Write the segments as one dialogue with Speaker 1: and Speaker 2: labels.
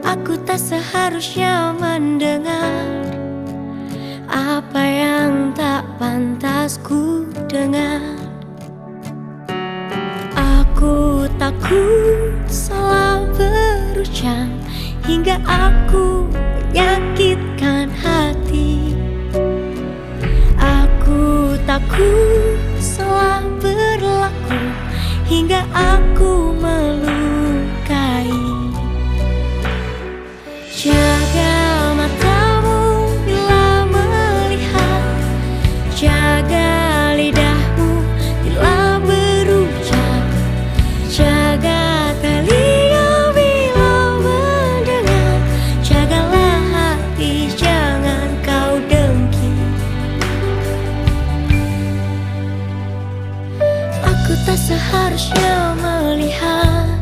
Speaker 1: Aku tak seharusnya mendengar apa yang tak pantas ku dengar. Aku takut salah berucap hingga aku menyakitkan hati. Aku takut salah berlaku hingga aku melukai. Jaga matamu bila melihat, jaga lidahmu bila berucap, jaga telinga bila mendengar, jagalah hati jangan kau dengki. Aku tak seharusnya melihat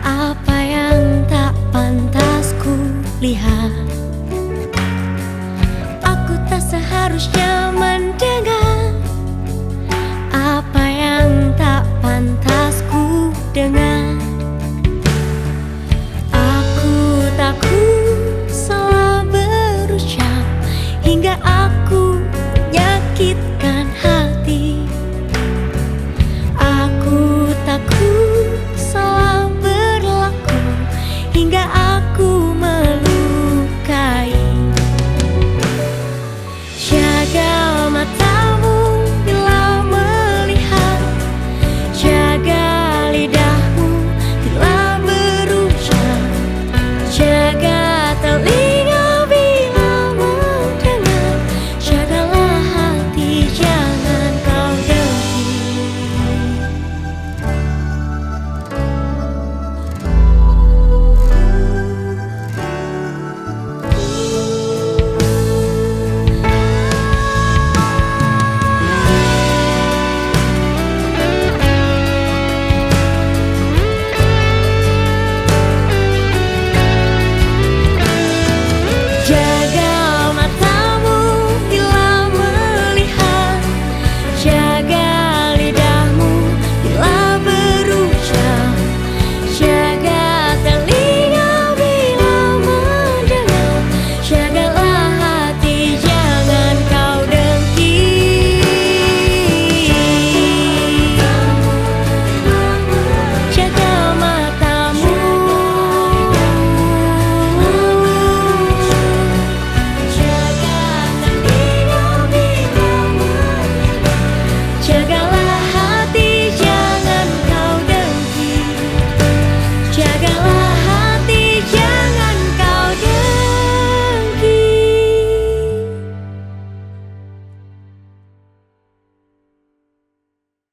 Speaker 1: apa yang tak pantas ku lihat.